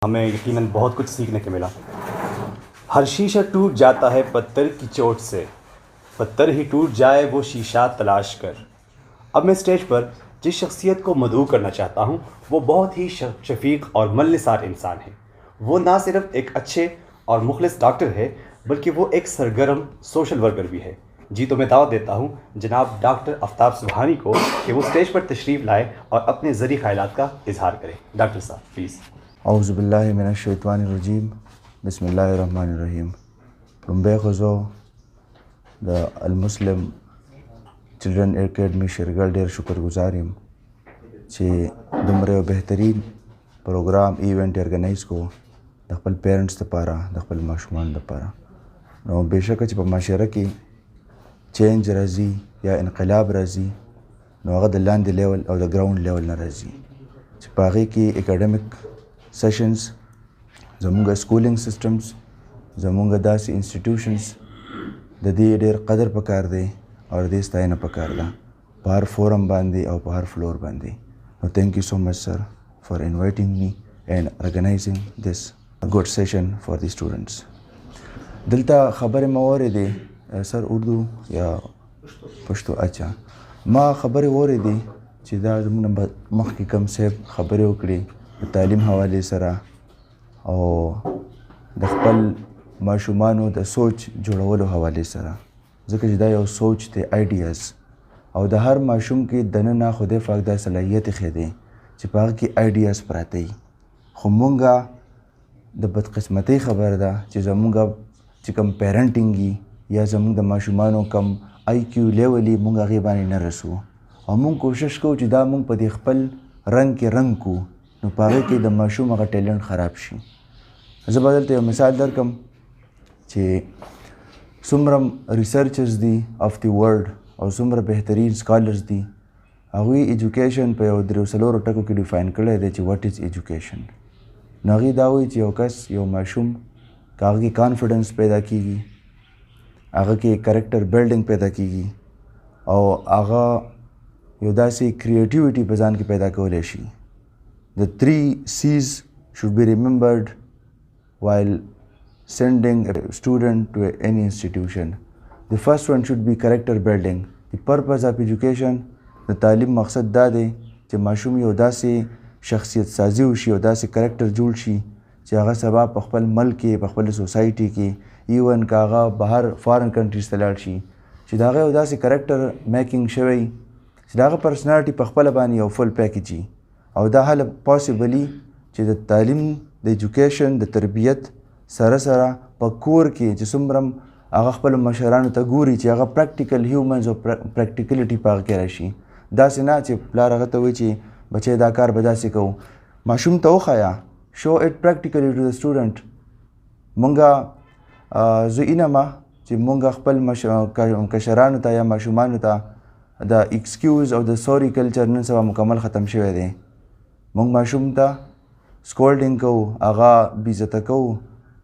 हमें यकीनन बहुत कुछ सीखने को मिला। हर शीशा टूट जाता है पत्थर की चोट से, पत्थर ही टूट जाए वो शीशा तलाश कर। अब मैं स्टेज पर जिस शख्सियत को मदऊ करना चाहता हूँ वो बहुत ही शफीक और मिलनसार इंसान है। वो ना सिर्फ एक अच्छे और मुखलिस डॉक्टर है बल्कि वो एक सरगर्म सोशल वर्कर भी है। जी तो मैं दावत देता हूँ जनाब डॉक्टर आफ्ताब सुबहानी को कि वो स्टेज पर तशरीफ़ लाए और अपने ज़री ख़यालात का इजहार करें। डॉक्टर साहब प्लीज़। औज़ुबिल्लाहि मिनश्शैतानिर्रजीम बिस्मिल्लाहिर्रहमानिर्रहीम। Lumbai खो द अलमुस्लिम चिल्ड्रन एकेडमी शिरगल ډېر شکرګزار یم چې دومره یو بهترین پروګرام ایونټ ارګنایز کو د خپل پیرنټس لپاره د خپل ماشومان لپاره. نو بېشکه چې په معاشره کې چینج راځي یا انقلاب راځي نو هغه د لاندې لیول او د ګراوند لیول نه راځي چې په هغې کې اکیډمیک سیشنز زمونږ سکولینګ سیسټمز زمونږ داسې انسټیټیوشنز د دې ډېر قدر پکار دی او د دې ستاینه پکار ده په هر فورم باندې او په هر فلور باندې. نو thank you so much sir for inviting me and organizing this good session for the students. دلته خبرې ما اورېدې سر اردو یا پښتو؟ اچھا ما خبرې اورېدې چې دا زموږ مخکې کوم صاحب خبرې وکړې د تعلیم حوالې سره او د خپل ماشومانو د سوچ جوړولو حوالې سره، ځکه چې دا یو سوچ دی آیډیاز او د هر ماشوم کې دننه خدای پاک دا صلاحیت یې دی چې په هغه کې آیډیاز پراته وي. خو مونږ د بدقسمتۍ خبره ده چې زمونږ چې کوم پیرنټینګ یا زمونږ د ماشومانو کم آی کیو لیول یې مونږ هغې باندې نه رسو او مونږ کوشش کوو چې دا مونږ په دې خپل رنګ کې رنګ کو نو په هغې کې د ماشوم هغه ټیلنټ خراب شي. زه به دلته یو مثال درکم چې څومره ریسرچرز دي اف دی ورلډ او څومره بهترین سکالرز دي هغوی ایجوکیشن په یو درې څلورو ټکو کې ډیفاین کړی دی چې واټ از ایجوکیشن. نو هغوی دا وایي چې یو کس یو ماشوم که هغه کې کانفیډنس پیدا کیږي، هغه کې کریکټر بلډینګ پیدا کیږي او هغه یو داسې کریټیویټي په ځان کې پیدا کولی شي. The 3 C's should be remembered while sending a student to any institution. The first one should be character building. The purpose of education, د تعلیم مقصد دا دی چې ماشوم یو داسې شخصیت سازي وشي، یو داسې کرکټر جوړ شي چې هغه سبا په خپل ملک کې، په خپل سوسایټي کې، ایون که هغه بهر فارن کنټریز ته لاړ شي چې د هغه یو داسې کرکټر میکینګ شوی چې د هغه پرسنالټي په خپله باندې یو فل پیکیج وي. او دا هله پاسبلي چې د تعلیم د ایجوکیشن د تربیت سره سره په کور کې چې څومره هغه خپل مشرانو ته ګوري چې هغه پریکټیکل هیومنز او پریکټیکلیټي په هغه کې راشي. داسې نه چې پلار هغه ته وایي چې بچی دا کار به داسې کوو. ماشوم ته وښایه، شو اټ پریکټیکلی ټو د سټوډنټ. مونږ زه اینم چې مونږ خپل کشرانو ته یا ماشومانو ته د ایکسکیوز او د سوري کلچر نن سبا مکمل ختم شوی دی. مونږ ماشوم ته سکولډینګ کوو، هغه بېعزته کوو،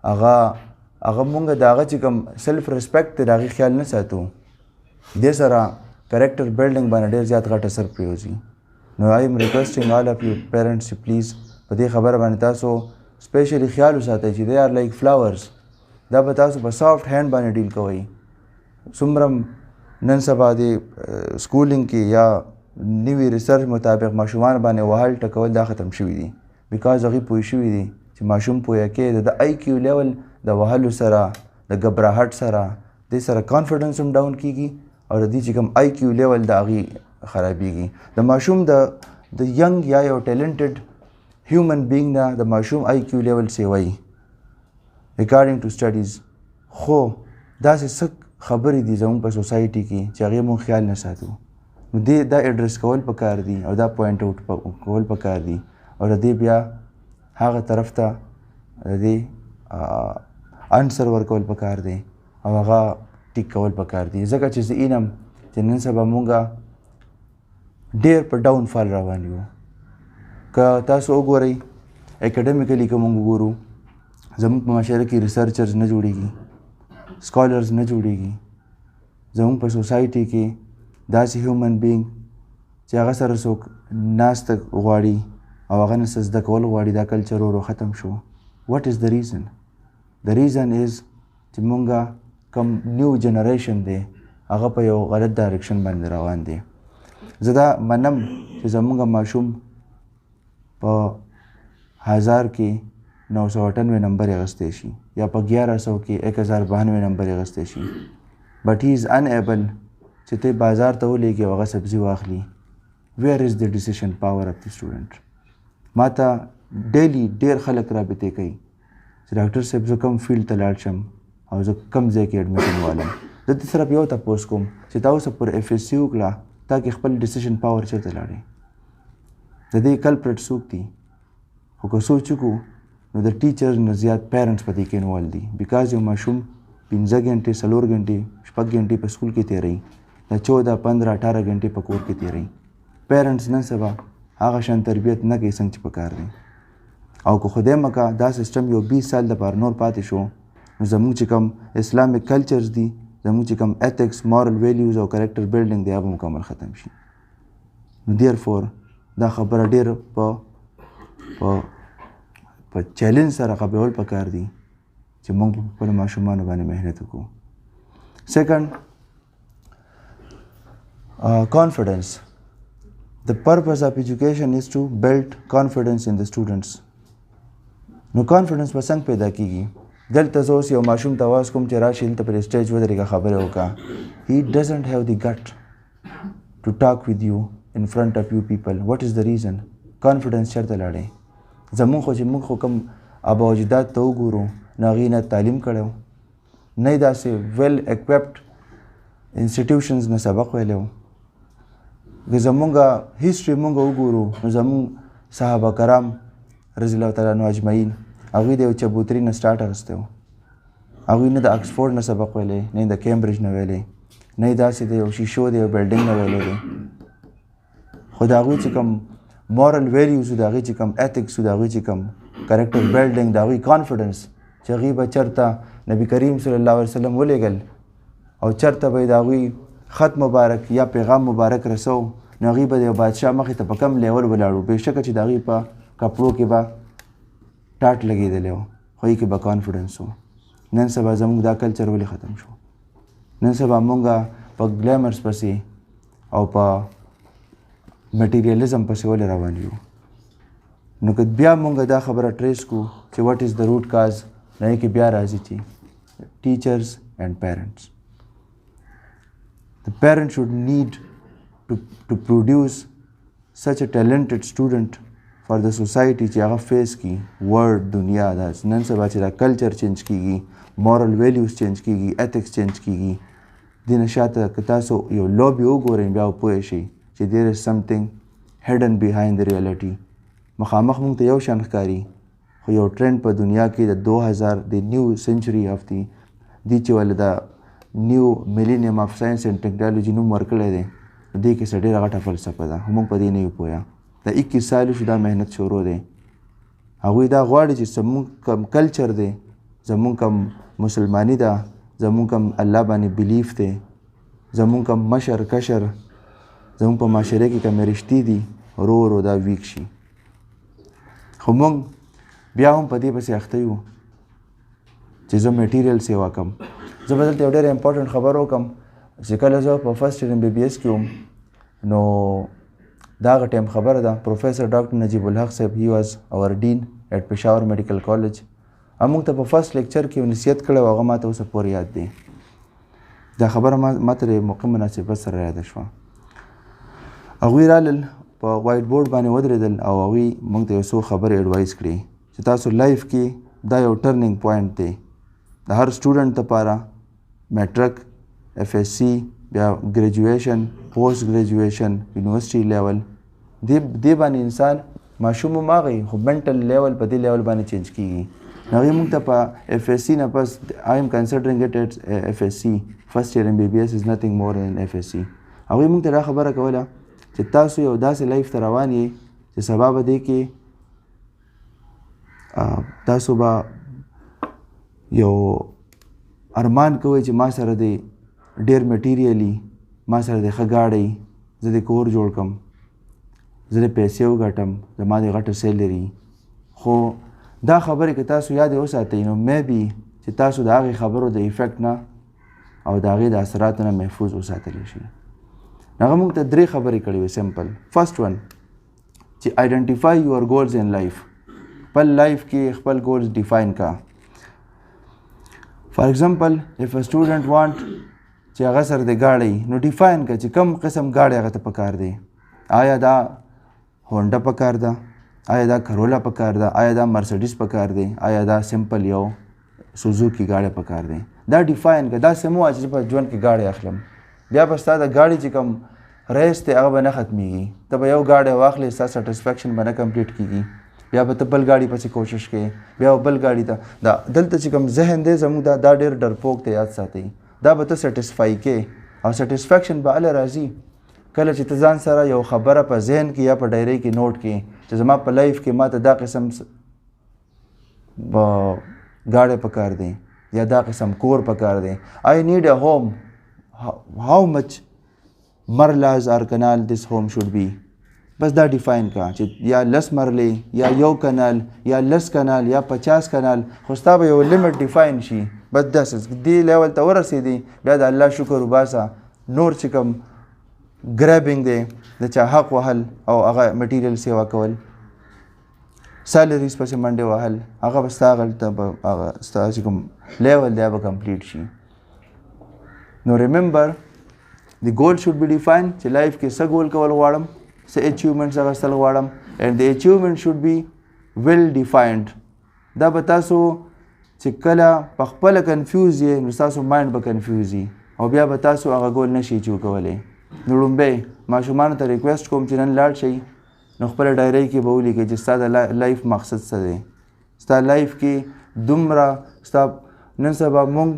هغه مونږ د هغه چې کوم سیلف ریسپیکټ دی د هغې خیال نه ساتو. دې سره کریکټر بلډینګ باندې ډېر زیات غټ اثر پرېوځي. نو آی ایم ریکویسټینګ آل اف یو پیرنټس چې پلیز په دې خبره باندې تاسو سپیشلی خیال وساتئ چې دی آر لایک فلاورز. دا به تاسو په سافټ هینډ باندې ډیل کوئ. څومره نن سبا د سکولینګ کې یا نوي ریسرچ مطابق ماشومان باندې وهل ټکول دا ختم شوي دي، بیکاز هغوی پوه شوي دي چې ماشوم پوهه کې د آی کیو لیول د وهلو سره د ګبراهټ سره دې سره کانفیډنس هم ډاون کیږي او د دې چې کوم آی کیو لیول د هغې خرابیږي. د ماشوم د ینګ یا یو ټیلنټډ هیومن بینګ نه د ماشوم آی کیو لیول سیوي ریګارډینګ ټو سټډیز. خو داسې څه خبرې دي زموږ په سوسایټي کې چې هغې مونږ خیال نه ساتو. نو دې دا ایډریس کول پکار دي او دا پوینټ آوټ کول پکار دي او د دې بیا هغه طرف ته د دې انسر ورکول پکار دی او هغه ټیک کول پکار دی. ځکه چې زه اینم چې نن سبا مونږ ډېر په ډاون فال روان یو. که تاسو وګورئ اکیډمیکلی که مونږ وګورو زموږ په معاشره کې ریسرچرز نه جوړېږي، سکالرز نه جوړېږي. زموږ په سوسایټي کې داسې هیومن بینګ چې هغه سره څوک ناسته غواړي او هغه نه څه زده کول غواړي دا کلچر ورو ختم شو. what is the reason? the reason is چې مونږ کم نیو جنریشن دی هغه په یو غلط ډایرکشن باندې روان دی. زه دا منم چې زمونږ ماشوم په 1000 کې 998 نمبر اخیستی شي یا په 1100 کې 1092 نمبر اخیستی شي but he is unable چې ته بازار ته ولېږي او هغه سبزي واخلي. where is the decision power of the student؟ ما ته ډیلی ډېر خلک رابطې کوي چې ډاکټر صاحب زه کوم فیلډ ته لاړ شم او زه کوم ځای کې ایډمیشن والم. زه ته صرف یو تپوس کوم چې تا اوسه پر اف ایس سی وکړه تا کې خپل ډیسیژن پاور چېرته لاړې؟ د دې کلپریټ څوک دي؟ خو که سوچ وکړو نو د ټیچر نه زیات پیرنټس په دې کې انوالو دي بیکاز یو ماشوم 15 غنټې 4 غنټې 6 غنټې په سکول کې تېروي د 14 15 18 غنټې په کور کې تېروي. پیرنټس نن سبا هغه شان تربیت نه کوي څنګه چې پکار دی. او که خدای مکه دا سیستم یو 20 سال دپاره نور پاتې شو نو زموږ چې کوم اسلامیک کلچرز دي زموږ چې کوم ایتکس مورل ویلیوز او کریکټر بلډینګ دی هغه مکمل ختم شي. نو دیر فور دا خبره ډېر په چیلنج سره قبول پکار دي چې موږ په خپلو ماشومانو باندې محنت وکړو. سیکنډ confidence. The purpose of education is to build confidence in the students. نو کانفیډنس به څنګه پیدا کیږي؟ دلته زه اوس یو ماشوم ته اواز کوم چې راشي دلته پر سټیج ودرېږه خبرې وکړه. he doesn't have the gut to talk with you in front of you people. what is the reason? کانفیډنس چېرته لاړی؟ زمونږ خو چې موږ خو کوم ابا اجداد ته وګورو نو هغوی نه تعلیم کړی نه یې داسې ویل اکوپډ انسټیټیوشنز نه سبق ویلی و. که زمونږ هسټري مونږ وګورو نو زمونږ صحابه کرام رضی الله تعالی عنهم اجمعین هغوی د یو چبوتري نه سټارټ اخیستی و. هغوی نه د اکسفورډ نه سبق ویلی نه د کیمبرج نه ویلی نه یې داسې د یو شیشو د یو بلډینګ نه ویلی دی. خو د هغوی چې کوم مورل ویلیوز د هغوی چې کوم ایتکس د هغوی چې کوم کریکټر بلډینګ د هغوی کانفیډنس چې هغوی به چېرته نبي کریم صلی الله علیه وسلم ولیږل او چېرته به یې د هغوی خط مبارک یا پیغام مبارک رسو نو هغوی به د یو بادشاه مخې ته په کم لیول ولاړو بېشکه چې د هغوی په کپړو کې به ټاټ لګېدلی و خو هغوی کې به کانفیډنس و. نن سبا زموږ دا کلچر ولې ختم شو؟ نن سبا مونږ په ګلیمرز پسې او په میټیریالیزم پسې ولې روان یو؟ نو که بیا مونږ دا خبره ټریس کړو چې واټ از د روټ کاز نو هغې کې بیا راځي چې ټیچرز اینڈ پیرنټس. The parent should need to produce such a talented student for the society چې هغه فیس کی ورلد دنیا دا نن سبا چې دا کلچر چینج کیږي مورل ویلیوز چینج کیږي ایتکس چینج کیږي دې نه شاته که تاسو یو لوبي وګورئ بیا پوه شئ چې there is something hidden behind the reality. مخامخ مونږ ته یو شان ښکاري خو یو ټرینډ په دنیا کې د 2000 د نیو سنچري اف دی چې ولې دا نیو میلینیم اف ساینس اینڈ ټیکنالوژي نوم ورکړی دی دې کې څه ډېره غټه فلسفه ده موږ په دې نه یو پوهه. د 21 سالو شو دا محنت شروع دی. هغوی دا غواړي چې زموږ کم کلچر دی زموږ کم مسلمانی ده زموږ کم الله باندې بلیف دی زموږ کم مشر کشر زموږ په معاشره کې کمې رشتې دي ورو ورو دا ویک شي. خو موږ بیا هم په دې پسې اخته یو چې زه میټیریل سیوا کم. زه به دلته یو ډېر امپورټنټ خبر وکړم چې کله زه په فرسټ ایئر MBBS کې وم نو دا هغه ټایم خبره ده پروفیسر ډاکټر نجیب الحق صاحب هی واز اور ډین ایټ پېښور میډیکل کالج. موږ ته په فرسټ لیکچر کې نصیحت کړی و هغه ما ته اوسه پورې یاد دی. دا خبره ما ته د موقع مناسبت سره یاده شوه. هغوی رالل په وایټ بورډ باندې ودرېدل او هغوی موږ ته یو څو خبرې ایډوایس کړي چې تاسو لایف کې دا یو ټرنینګ پوینټ دی د هر سټوډنټ دپاره میټرک FSC بیا ګریجویشن پوسټ ګریجویشن یونیورسټي لیول دې باندې انسان ماشوم هم هغه خو منټل لیول په دې لیول باندې چینج کیږي. نو هغوی موږ ته په FSC نه پس I am considering it as FSC first year MBBS is nothing more than FSC. هغوی موږ ته دا خبره کوله چې تاسو یو داسې لایف ته روان یې چې سبا به دې کې تاسو به یو ارمان کوئ چې ما سره دی ډېر میټیریالي ما سره دی ښه ګاډی زه د کور جوړ کړم زه پیسې وګټم زما د غټه سیلري خو دا خبرې که تاسو یاد وساتئ نو میبي چې تاسو د هغې خبرو د افیکټ نه او د هغې د اثراتو نه محفوظ وساتلی شي هغه موږ ته 3 خبرې کړې وې سمپل فرست ون چې آیډنټیفای یور ګولز ان لایف خپل لایف کې خپل ګولز ډیفاین کا فار ایگزامپل اف ا سټوډنټ وانټ چې هغه سره د ګاډی نو ډیفاین کا چې کم قسم ګاډی هغه ته پکار دی آیا دا هونډا پکار ده آیا دا کرولا پکار ده آیا دا مرسډیز پکار دی آیا دا سمپل یو سوزوکی ګاډی پکار دی دا ډیفاین کا دا سمو چې په ژوند کې ګاډی اخلم بیا به ستا د ګاډي چې کوم ریس دی هغه به نه ختمیږي ته به یو ګاډی واخلې ستا سیټسفیکشن به نه کمپلیټ کیږي بیا به ته بل ګاډي پسې کوشش کوې بیا بل ګاډي ته دا دلته چې کوم ذهن دی زموږ دا ډېر ډرپوک دی یاد ساتئ دا به ته سیټسفای کې او سیټسفیکشن به هله راځي کله چې ته ځان سره یو خبره په ذهن کې یا په ډایري کې نوٹ کې چې زما په لایف کې ما ته دا قسم ګاډی پکار دی یا دا قسم کور پکار دی آی نیډ ا ہوم how much مرلز or canal this home should be بس دا ډیفاین کا چې یا 10 مرلې یا یو کنال یا 10 کنال یا 50 کنال خو ستا به یو لیمټ ډیفاین شي بس داسې دې لیول ته ورسېدی بیا د الله شکر وباسه نور چې کوم ګریبینګ دی د چا حق وهل او هغه مټیریل سیوا کول سیلریز پسې منډې وهل هغه به ستا هغلته به هغه ستا چې کوم لیول دی به کمپلیټ شي نو ریممبر the goal should be defined چې لایف کې څه ګول کول غواړم څه اچیومنټس اخیستل غواړم and the achievement should be well defined دا به تاسو چې کله په خپله کنفیوز یې نو ستاسو مایند به کنفیوز وي او بیا به تاسو هغه ګول نشئ اچیو کولی نو لومبی ماشومانو ته ریکویسټ کوم چې نن لاړ شئ نو خپله ډایرۍ کې به ولیکئ چې ستا د لایف مقصد څه دی ستا لایف کې دومره ستا نن سبا مونږ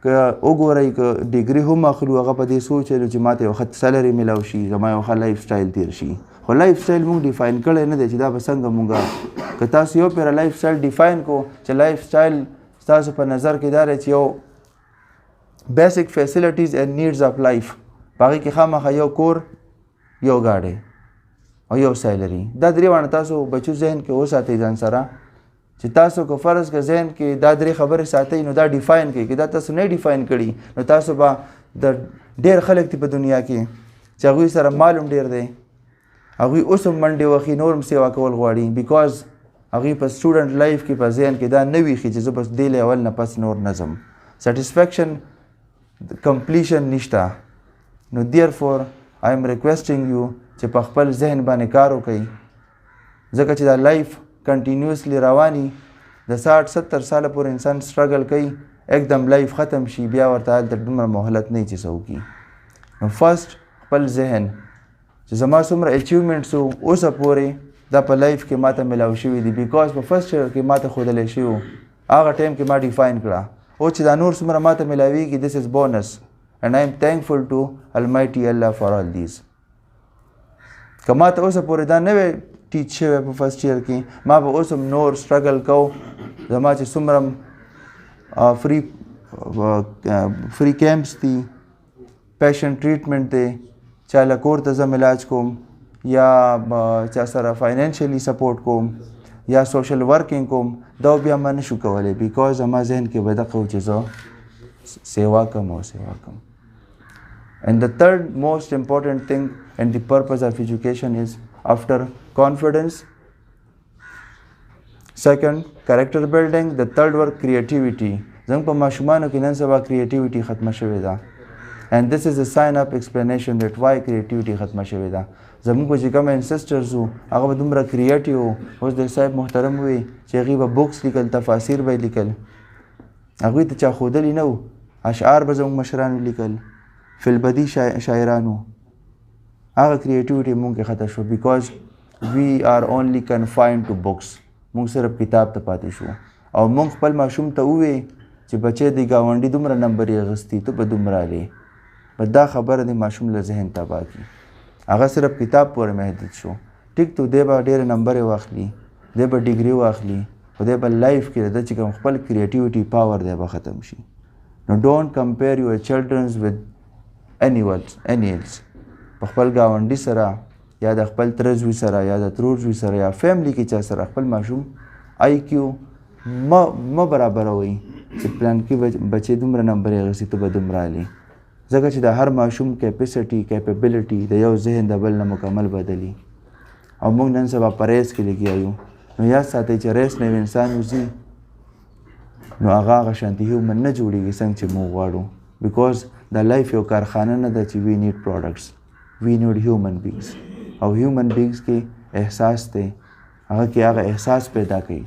که وګورئ که ډیګري هم اخلو هغه په دې سوچلو چې ماته یو ښه سیلري میلاو شي زما یو ښه لایف سټایل تیر شي خو لایف سټایل مونږ ډیفاین کړی نه دی چې دا به څنګه مونږ که تاسو یو پیره لایف سټایل ډیفاین کو چې لایف سټایل ستاسو په نظر کې دا دی چې یو بیسک فیسیلیټیز اینڈ نیډز اف لایف په هغې کې خامخا یو کور یو ګاډی او یو سیلري دا درې واړه تاسو بچو ذهن کې وساتئ ځان سره چې تاسو که فرض که ذهن کې دا 3 خبرې ساتئ نو دا ډیفاین کړئ که دا تاسو نه ډیفاین کړي نو تاسو به د ډېر خلک دي په دنیا کې چې هغوی سره مال هم ډېر دی هغوی اوس هم منډې وخي نور هم سیوا کول غواړي بیکاز هغوی په سټوډنټ لایف کې په ذهن کې دا نه ویښي چې زه بس دې لیول نه پس نور نه ځم سیټسفیکشن کمپلیشن نشته نو دیر فور آی ایم ریکویسټینګ یو چې په خپل ذهن باندې کار وکړئ ځکه چې دا لایف کنټینیوسلی رواني د 60-70 ساله پورې انسان سټرګل کوي एकदम لایف ختم شي بیا ورته هلته دومره مهلت نه چې څه وکړي نو فرسټ خپل ذهن چې زما څومره اچیومنټس وو اوسه پورې دا په لایف کې ماته میلاو شوي دي بیکاز په فرسټ ایئر کې ماته ښودلی شوي وو هغه ټایم کې ما ډیفاین کړه او چې دا نور څومره ماته میلاویږي دس از بونس and I am thankful to Almighty Allah for all these که ماته اوسه پورې دا نه وی ټیچ شوی په فرسټ ایئر کې ما به اوس هم نور سټرګل کو زما چې څومره فری کیمپس دي پیشنټ ټریټمنټ دی چا له کور ته زم علاج کوم یا چا سره فاینانشلی سپورټ کوم یا سوشل ورکینګ کوم دا بیا ما نشو کولی بیکاز زما ذهن کې به دغه و چې زه سیوا کوم او سیوا کوم and the third most important thing and the purpose of education is after confidence second character building the third word creativity زموږ په ماشومانو کې نن سبا creativity ختمه شوې ده and this is a sign of explanation that why creativity ختمه شوې ده زموږ چې کوم ancestors وو هغه به دومره creative وو اوس د صاحب محترم وي چې هغوی به بوکس لیکل تفاسیر به یې لیکل هغوی ته چا ښودلي نه وو اشعار به زموږ مشرانو لیکل فلبدي شاعرانو هغه کریټیویټي مونږ کې ختم شو بیکاز وی آر اونلی کنفاینډ ټو بکس مونږ صرف کتاب ته پاتې شو او مونږ خپل ماشوم ته ووی چې بچی د ګاونډي دومره نمبر یې اخیستی ته به دومره دی بس دا خبره د ماشوم له ذهن تباه کړي هغه صرف کتاب پورې محدود شو ټیک تو دی به ډېرې نمبرې واخلي دی به ډیګري واخلي خو دی به لایف کې د چې کوم خپل کریټیویټي پاور دی به ختم شي نو ډونټ کمپیر یور چلډرنز ود any else په خپل ګاونډي سره یا د خپل تره زوی سره یا د ترور زوی سره یا فیملی کې چا سره خپل ماشوم IQ مه برابروئ چې پلانکي بچې دومره نمبر یې اخیستي ته به دومره علي، ځکه چې د هر ماشوم کیپیبلیټي د یو ذهن د بل نه مکمل بدلي. او موږ نن سبا په ریس کې لګیا یو، نو یاد ساتئ چې ریس نه یو انسان وځي نو هغه شانتي هیومن نه جوړېږي څنګه چې موږ غواړو. بیکاز د لایف یو کارخانه نه ده چې وی نیډ پروډکټس، وی نیډ هیومن بیګز. او هیومن بیګز کې احساس دی، هغه کې هغه احساس پیدا کوي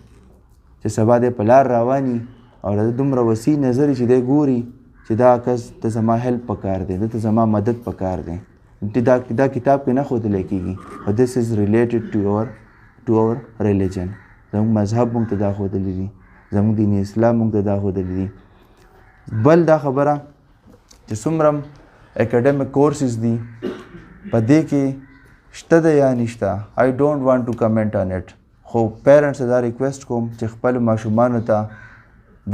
چې سبا دی په لار رواني او د دومره وسیع نظر چې دی ګوري چې دا کس ته زما هیلپ پکار دی، دته زما مدد پکار دی. دا کتاب کې نه ښودلی کېږي. او دس از ریلیټډ ټو اور ریلیجن. زموږ مذهب موږ ته دا ښودلی دي، زموږ دین اسلام موږ ته دا ښودلی دي. بل دا خبره چې څومره اکیډمیک کورسز دي په دې کې شته ده یا نشته، I don't want to comment on it. خو پیرنټس دا ریکویسټ کوم چې خپل ماشومانو ته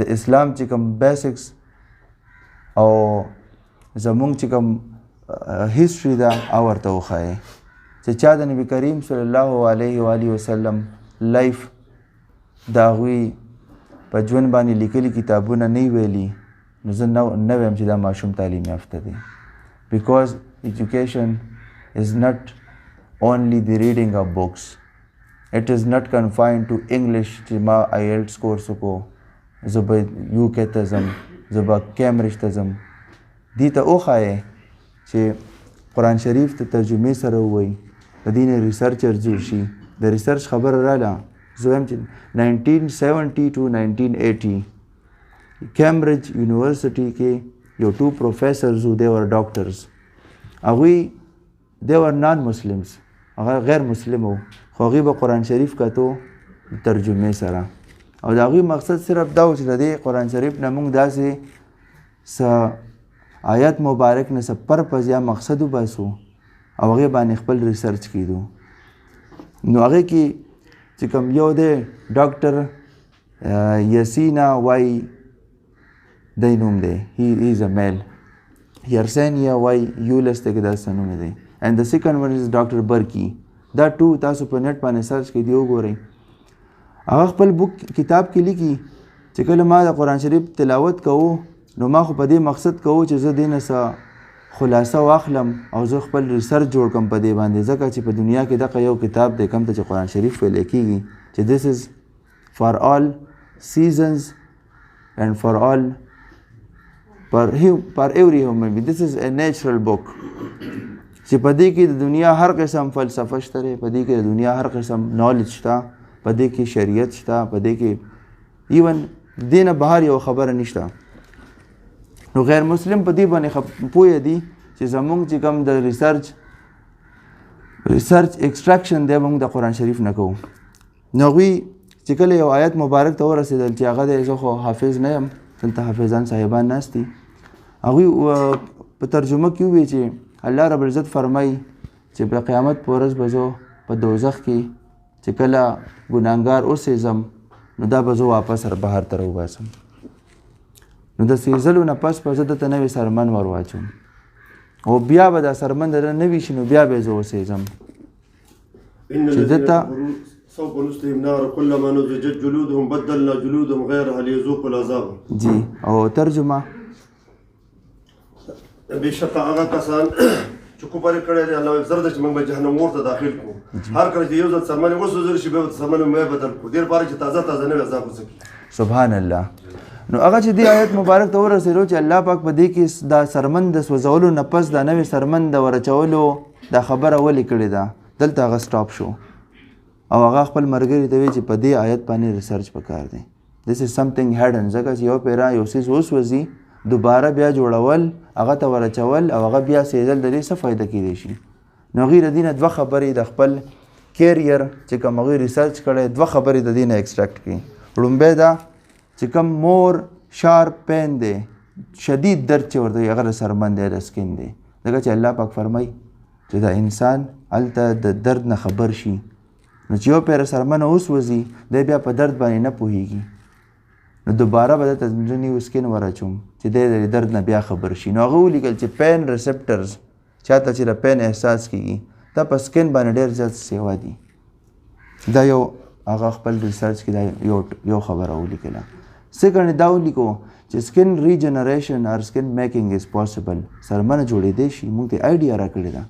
د اسلام چې کوم بیسکس او زمونږ چې کوم هیسټري ده او ورته وښایئ چې چا د نبي کریم صلی الله علیه و آله وسلم لایف د هغوی په ژوند باندې لیکلي کتابونه نه ویلي، نو زه نه وایم چې دا ماشوم تعلیم یافته دی. بیکاز education is not only the reading of books. It is not confined to English چې ما IELTS کورس وکړو، زه به UK ته ځم، زه به کیمبرج ته ځم. دې ته وښایئ چې قرآن شریف ته ترجمې سره ووایي، د دې نه ریسرچر جوړ شي. د ریسرچ خبره راله، زه وایم چې 1970 to 1980 کیمبرج یونیورسټي کې یو 2 پروفیسرز وو، دی ور ډاکټرز. هغوی دی ور نان مسلمز، هغه غیر مسلم وو، خو هغوی به قرآن شریف کتو ترجمې سره. او د هغوی مقصد صرف دا و چې د دې قرآن شریف نه موږ داسې څه آیت مبارک نه څه پرپز یا مقصد وباسو او هغې باندې خپل ریسرچ کیدو. نو هغې کې چې کوم یو دی ډاکټر یسینا وای دی نوم دی، هی از ا میل. یرسینیا وای یولس دی کې داسې نوم دی. and the second one is ډاکټر برکی. دا ټو تاسو په نیټ باندې سرچ کې دی وګورئ. هغه خپل بوک کتاب کې لیکي چې کله ما د قرآن شریف تلاوت کوو نو ما خو په دې مقصد کوو چې زه دې نه څه خلاصه واخلم او زه خپل ریسرچ جوړ کړم په دې باندې، ځکه چې په دنیا کې دغه یو کتاب دی کوم ته چې قرآن شریف ویلی کېږي چې this is for all seasons and for every human being. This is a natural book چې په دې کې د دنیا هر قسم فلسفه شته دی، په دې کې د دنیا هر قسم نالج شته، په دې کې شریعت شته، په دې کې ایون دې نه بهر یو خبره نشته. نو غیر مسلم په دې باندې پوه دي چې زمونږ چې کوم د ریسرچ ایکسټراکشن دی موږ د قرآن شریف نه کوو. نو هغوی چې کله یو آیت مبارک ته ورسېدل چې هغه دی، زه خو حافظ نه یم، دلته حافظان صاحبان ناست دي، هغوی په ترجمه کې ووایي چې الله رب العزت فرمایي چې په قیامت په ورځ به زه په دوزخ کې چې کله ګناهګار اوسېږم نو دا به زه واپس بهر ته راوباسم. نو د سېزلو نه پس به زه دته نوی سرمن ور واچوم او بیا به دا سرمن دله نوي شي نو بیا به زه اوسېږم چې دته سوف نسلم نار كلما نضجت جلودهم بدلنا جلودهم غيرها ليذوقوا العذاب. جی او ترجمه بېشکه هغه کسان چې کفر کړی دی الله زر ده چې موږ به جهنم اور ته داخل کړو. هر کله چې یو ځل سرمنې وسوځول شي بیا به سرمنې مې بدل کړو، دې لپاره چې تازه نوی عذاب وڅکي. سبحان الله. نو هغه چې دې آیت مبارک ته ورسېدو چې الله پاک په دې کې دا سرمن د سوځولو نه پس دا نوی سرمن د ورچولو دا خبره ولې کړې ده، دلته هغه سټاپ شو او هغه خپل ملګري ته وایي چې په دې آیت باندې ریسرچ پکار دی. this is something hidden، ځکه چې یو پیرا یو څیز وسوځي دوباره بیا جوړول هغه ته ورچول او هغه بیا سېځل د دې څه فایده کیدی شي. نو هغوی د دې نه دوه خبرې د خپل کیریر چې کوم هغوی ریسرچ کړی دوه خبرې د دې نه ایکسټراکټ کړي. لومبی دا چې کوم مور شارپ پین دی، شدید درد چې ورته وي هغه د سرمن دی، د سکین دی، ځکه چې الله پاک فرمایي چې دا انسان هلته د درد نه خبر شي. نو چې یو پیره سرمنه وسوځي دی بیا په درد باندې نه پوهېږي، نو دوباره به دته زمزني سکین ورچوم چې دی د درد نه بیا خبر شي. نو هغه ولیکل چې پین ریسپټرز چاته چې د پین احساس کېږي دا په سکن باندې ډېر زیات سیوا دي. دا یو هغه خپل ریسرچ کې دا یو خبره ولیکله. سیکنډ دا ولیکو چې سکن ریجنریشن اور سکن میکینګ از پاسبل. سرمنه جوړېدی شي. موږ ته آیډیا راکړې ده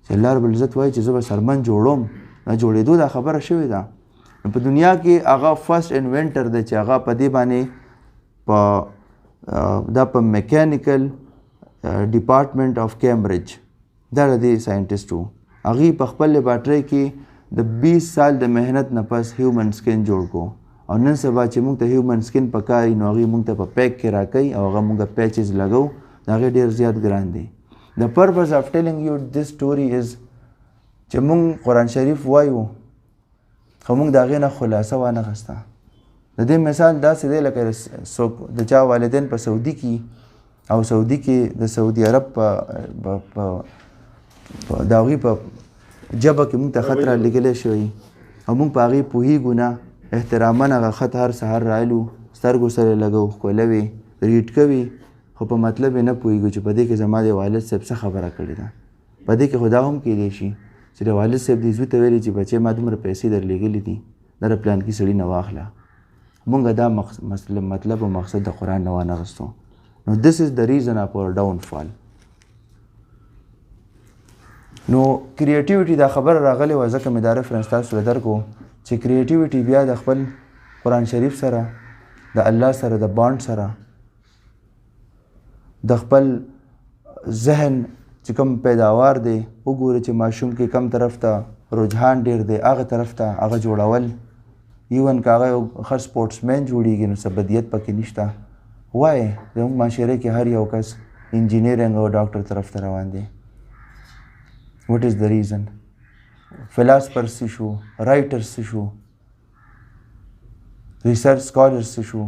چې الله رب العزت وایي چې زه به سرمن جوړوم. دا جوړېدو دا خبره شوې ده. نو په دنیا کې هغه فرست انوینټر دی چې هغه په دې باندې دا په میکانیکل ډپارټمنټ آف کیمبرج دا د دې ساینټسټ و. هغوی په خپل لیبارټرۍ کې د 20 سال د محنت نه پس هیومن سکن جوړ کو. او نن سبا چې موږ ته هیومن سکن پکاري نو هغوی موږ ته په پیک کې راکوي او هغه موږ پیچز لګو. د هغې ډېر زیات ګران دی. د پرپز آف ټیلنګ یو دس سټوري از چې موږ قرآن شریف وایو خو موږ د هغې نه خلاصه وانخسته. د دې مثال داسې دی لکه څوک د چا والدین په سعودي کې او سعودي کې د سعودي عرب د هغوی په ژبه کې موږ ته خط رالیږلی شوی او موږ په هغې پوهېږو نه. احتراما هغه خط هر سهار رایلو سترګو سره یې لګو ښکلوي ریډ کوي خو په مطلب یې نه پوهېږو چې په دې کې زما د والد صاحب څه خبره کړې ده. په دې کې خو دا هم کیدی شي چې د والد صاحب دې زوی ته ویلي چې بچې ما دومره پیسې درلیږلي دي دا د پلانکي سړي نه واخله. مونږ دا مطلب او مقصد د قرآن نه وانغستو. نو this is the reason of our downfall. نو کریټیویټي دا خبره راغلی وه ځکه مې دا ریفرنس تاسو له درکو چې کریټیویټي بیا د خپل قرآن شریف سره د الله سره د بانډ سره د خپل ذهن چې کوم پیداوار دی وګوره چې ماشوم کې کم طرف ته رجحان ډیر دی هغه طرف ته هغه جوړول. ایون که هغه یو ښه سپورټسمین جوړیږي نو څه بدیت پکې نشته. وایي زموږ معاشره کې هر یو کس انجینیرینګ او ډاکټر طرف ته روان دی. وټ از د ریزن؟ فلاسفرز څه شو؟ رایټرز څه شو؟ ریسرچ سکالرز څه شو؟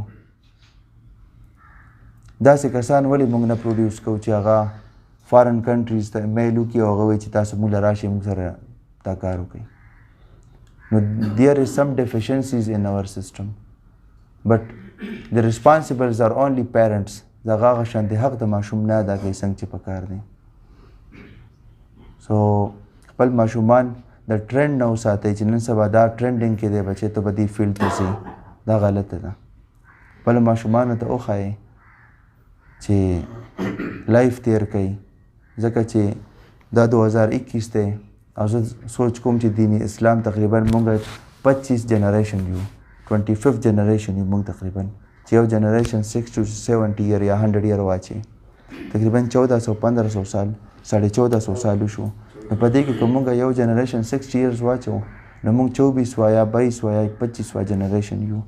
داسې کسان ولې موږ نه پروډیوس کوو چې هغه فارن کنټریز ته میل وکړي او هغه وایي چې تاسو موږ له راشئ موږ سره دا کار وکړئ. نو there is some deficiencies in our system but the responsibles are only parents. د هغه شان د حق د ماشوم نه ادا کوي څنګه چې پکار دی. سو خپل ماشومان د ټرینډ نه وساتئ چې نن سبا دا ټرینډینګ کې دی بچې ته به دې فیلډ ته ځي. دا غلطه ده. خپل ماشومانو ته وښایئ چې لایف تیر کوي ځکه چې دا 2021 دی او زه سوچ کوم چې دین اسلام تقریبا مونږ 25 جنریشن یو 25 جنریشن یو مونږ تقریبا چې یو جنریشن 6 to 70 year یا 100 year واچي تقریبا 1400-1500 سال 1450 سال شو. نو په دې کې که مونږ یو جنریشن 60 years واچو نو مونږ 24 یا 22 یا 25 جنریشن یو.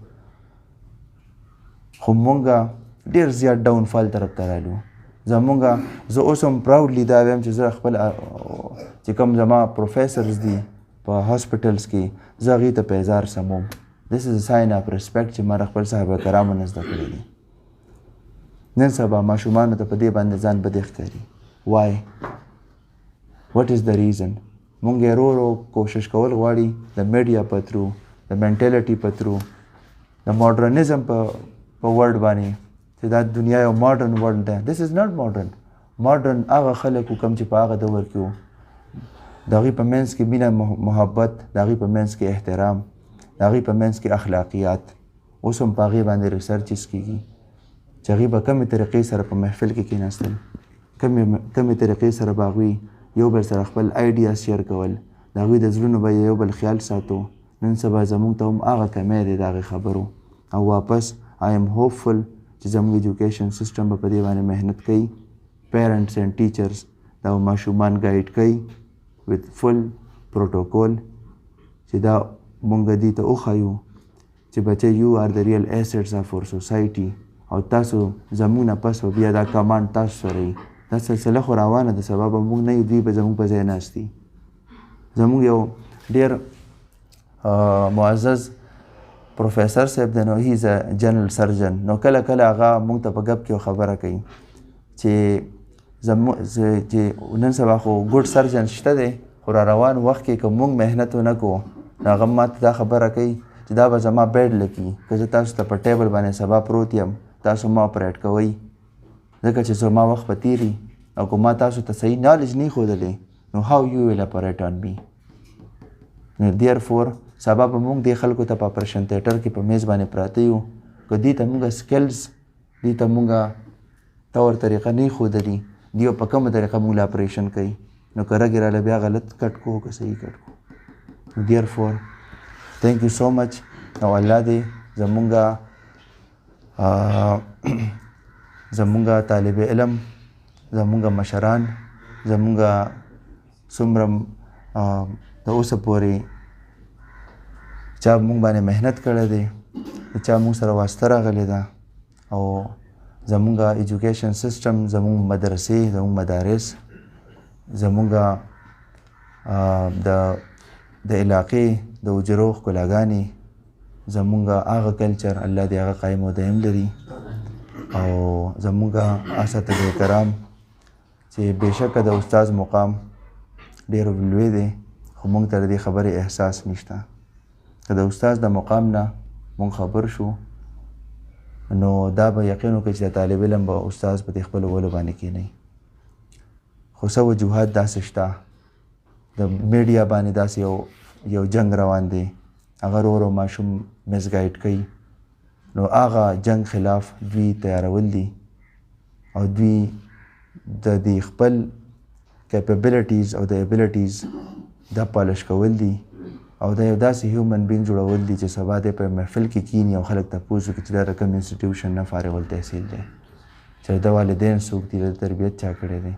خو مونږ ډېر زیات ډاون فال طرف ته رالو. زمونږ زه اوس هم پراوډلی دا وایم چې زه خپل چې کوم زما پروفیسرز دي په هاسپټلز کې زه هغوی ته پیزار سموم. This is a sign of respect چې ما خپل صحابه کرامو نه زده کړی دي. نن سبا ماشومانو ته په دې باندې ځان بدې ښکاري. Why? What is the reason? مونږ یې ورو کوشش کول غواړي د میډیا په تھرو د مینټیلیټي په تھرو د ماډرنزم په ورډ باندې چې دا دنیا یو ماډرن ورلډ دی. This is not modern. ماډرن هغه خلک کوم چې په هغه دور کې وو د هغوی په منځ کې مینه محبت د هغوی په منځ کې احترام د هغوی په منځ کې اخلاقیات اوس هم په هغې باندې ریسرچز کېږي چې هغوی به کمې طریقې سره په محفل کې کېناستل کمې طریقې سره به هغوی یو بل سره خپل آیډیاز شیر کول د هغوی د زړونو به یو بل خیال ساتو. نن سبا زموږ ته هم هغه کمی دی د هغې خبرو او واپس I am hopeful چې زموږ ایجوکیشن سیسټم به په دې باندې محنت کوي. پیرنټس اینډ ټیچرز دا ماشومان ګایډ کوي with full protocol چې دا مونږ دې ته وښایو چې بچه you are the real assets of our society او تاسو زموږ نه پس به بیا دا کمانډ تاسو سره وي. دا سلسله خو روانه ده. سبا به موږ نه یو دوی به زموږ په ځای ناست دي. زموږ یو ډېر معزز پروفیسر صاحب دی نو هی از ا جنرل سرجن. نو کله کله هغه موږ ته په ګپ کې خبره کوي چې نن سبا خو ګوډ سرجن شته دی خو را روان وخت کې که موږ محنت ونه کوو نو هغه ماته دا خبره کوي چې دا به زما بیډ لکي که زه تاسو ته په ټیبل باندې سبا پروت یم تاسو ما اپریټ کوئ ځکه چې زما وخت به تیري او که ما تاسو ته صحیح نالج نه ښودلی نو how you will operate on me. therefore سبا به موږ دې خلکو ته په اپریشن تیټر کې په میز باندې پراته یو که دې ته موږ سکلز دې ته موږ طور طریقه نه ښودلي دیو په کومه طریقه موږ له اپریشن کوي نو که رګې راله بیا غلط کټ کو که صحیح کټ کو. therefore thank you so much. او الله دې زمونږ طالب علم زمونږ مشران زمونږ څومره د اوسه پورې چا مونږ باندې محنت کړی دی چا مونږ سره واسطه راغلی ده او زمونږ ایجوکیشن سیسټم زمونږ مدرسې زمونږ مدارس زمونږ د علاقې د اجرو ښکلاګانې زمونږ هغه کلچر الله دې هغه قایم او دایم لري او زمونږ اساتذه کرام چې بېشکه د استاد مقام ډېر لوی دی خو موږ ته د دې خبرې احساس نشته. که د استاد د مقام نه موږ خبر شو نو دا به یقین وکړي چې د طالب علم به استاد په دې خپلو ولو باندې کښېنوي. خو څه وجوهات داسې شته د میډیا باندې داسې یو جنګ روان دی هغه ورو ورو ماشوم مسګایډ کوي نو هغه جنګ خلاف دوی تیارول دي او دوی د دې خپل کیپبلیټیز او د ایبلیټیز دا پالش کول دي او دا یو داسې هیومن بینګ جوړول دي چې سبا دی په محفل کې کینی او خلک تپوس وکړي چې دا رقم انسټیټیوشن نه فارغ التحصیل دی چې د والدین څوک دي د تربیت چا کړی دی.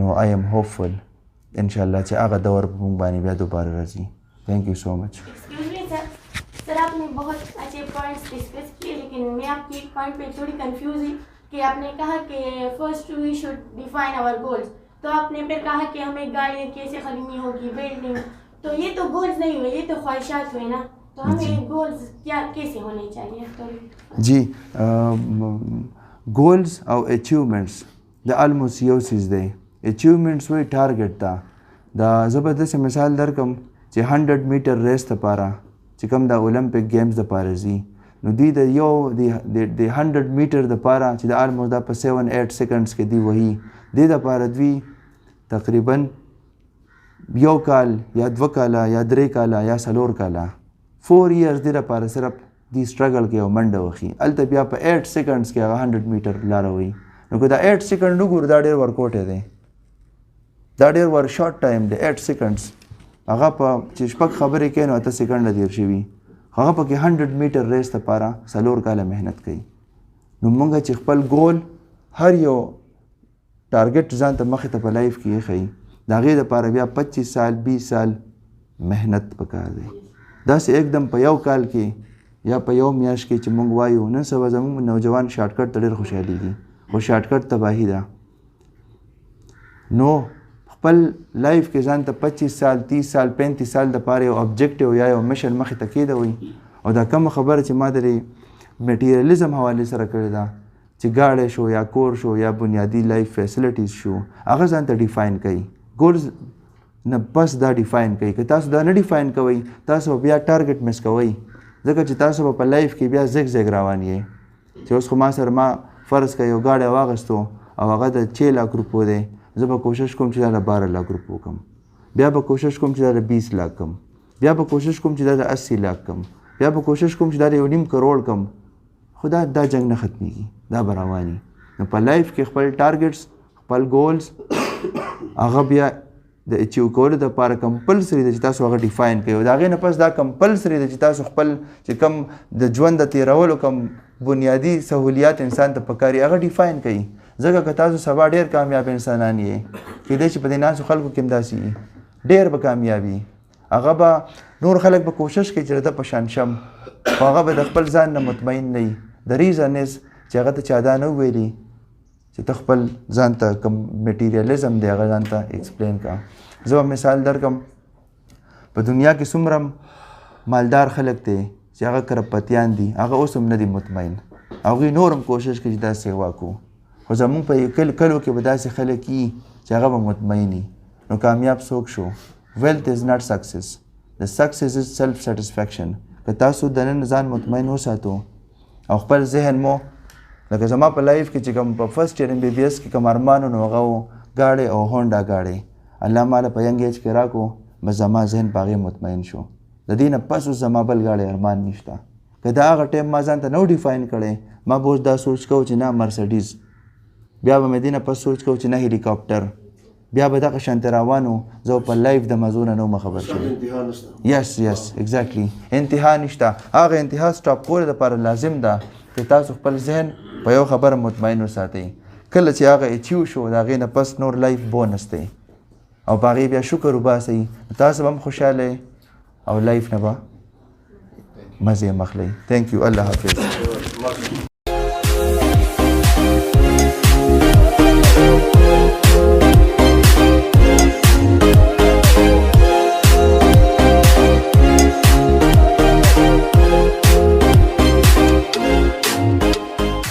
نو آی ایم هوپفل انشاءالله چې هغه دور په موږ باندې بیا دوباره راځي. تھینک یو سو مچ. सर आपने बहुत अच्छे points discuss किए लेकिन मैं आपकी एक पॉइंट पे थोड़ी कंफ्यूज हुई कि आपने कहा कि first we should define our goals तो आपने फिर कहा कि हमें गाड़ी कैसे खरीदनी होगी बिल्डिंग तो ये तो गोल्स नहीं हुए ये तो ख्वाहिशात हुए ना तो हमें गोल्स क्या कैसे होने चाहिए तो जी गोल्स او اچیومنټس د الموست یو څیز دی. اچیومنټس وی ټارګټ دا زبردست مثال درکم چې 100 میټر ریس لپاره چې کوم د اولمپیک گیمز لپاره ځي نو دوی د 100 میټر لپاره چې د الموست دا په 7-8 سیکنډز کې دی وهي دې لپاره دوی تقریبا یو کال یا 2 کاله یا 3 کاله یا 4 کاله 4 ایئرز دې لپاره صرف دی سټرګل کې او منډه وخي هلته بیا په 8 سیکنډز کې هغه 100 میټر لاره وي نو که دا 8 سیکنډ وګورو دا ډېر ورکوټ دی دا ډېر ور شارټ ټایم دی 8 سیکنډز هغه په چې شپږ خبرې کوي نو 8 سیکنډه تېر شوي هغه پکې 100 میټر ریس لپاره 4 کاله محنت کوي. نو موږ چې خپل ګول هر یو ټارګټ ځان ته مخې ته په لایف کې ایښی د هغې دپاره بیا 25 سال 20 سال محنت پکار دی. داسې एकदम په یو کال کې یا په یو میاشت کې چې موږ وایو نن سبا زموږ نوجوان شارټکټ ته ډېر خوشحالېږي خو شارټکټ تباهي ده. نو خپل لایف کې ځان ته 25 سال 30 سال 35 سال دپاره یو ابجیکټیو یا یو مشن مخې ته کېدوئ او دا کومه خبره چې ما د میټیریالیزم حوالې سره کړې ده چې ګاډی شو یا کور شو یا بنیادي لایف فیسلیټیز شو هغه ځان ته ډیفاین کوي ګولز نه بس دا ډیفاین کوي که تاسو دا نه ډیفاین کوئ تاسو بیا ټارګټ مس کوئ ځکه چې تاسو په لایف کې بیا زیګ زیګ روان یې چې اوس خو ما سره ما فرض کړه یو ګاډی واغستو او هغه د 6 लाख روپو دی زه به کوشش کوم چې دا د 12 लाख روپو کم بیا به کوشش کوم چې دا د 20 लाख کم بیا به کوشش کوم چې دا د 80 लाख کم بیا به کوشش کوم چې دا د 1.5 کروڑ کم خدا دا جنگ نه ختمیږي دا به رواني. نو په لایف کې خپل ټارګټس خپل ګولز هغه بیا د اچیو کولو دپاره کمپلسري ده چې تاسو هغه ډیفاین کوئ او د هغې نه پس دا کمپلسري ده چې تاسو خپل چې کم د ژوند د تېرولو کم بنیادي سهولیات انسان ته پکار وي هغه ډیفاین کوي. ځکه که تاسو سبا ډېر کامیاب انسانان یې کیدای شي په دې ناسو خلکو کې هم داسې وي ډېر به کامیابي هغه به نور خلک به کوشش کوي چې د په شان شم خو هغه به د خپل ځان نه مطمئن نه وي. د ریزن از چې هغه ته چا دا نه وویلي چې ته خپل ځان ته کوم میټیریالیزم دی هغه ځان ته ایکسپلین کړه. زه به مثال درکړم په دنیا کې څومره مالدار خلک دی چې هغه کرپتیان دي هغه اوس هم نه دي مطمئن هغوی نور هم کوشش کوي چې داسې واکو خو زمونږ په کلو کې به داسې خلک وي چې هغه به مطمئن وي. نو کامیاب څوک شو؟ wealth is not success the success is self satisfaction. که تاسو دننه ځان مطمئن وساتو او خپل ذهن مو لکه زما په لایف کې چې کوم په فرست ایئر MBBS کې کوم ارمانو نو هغه و ګاډی او هونډا ګاډی الله ماله په ینګ ایج کې راکو بس زما ذهن په هغې مطمئن شو د دې نه پس اوس زما بل غاړې ارمان نشته که دا هغه ټایم ما ځان ته نو ډیفاین کړی ما به اوس دا سوچ کو چې نه مرسډیز بیا به مې دې نه پس سوچ کو چې نه هلیکاپټر بیا به دغه شانتې روان و زه په لایف د مزو نه نه وم خبر شوی انتها نشته. یس ایگزیکټلی انتها نشته هغه انتها سټاپ کولو دپاره لازم ده چې تاسو خپل ذهن په یو خبره مطمئن وساتئ کله چې هغه اچیو شو د هغې نه پس نور لایف بونس دی او په هغې بیا شکر وباسئ تاسو به هم خوشحاله او لایف نه به مزې مخلئ. تھینک یو الله حافظ.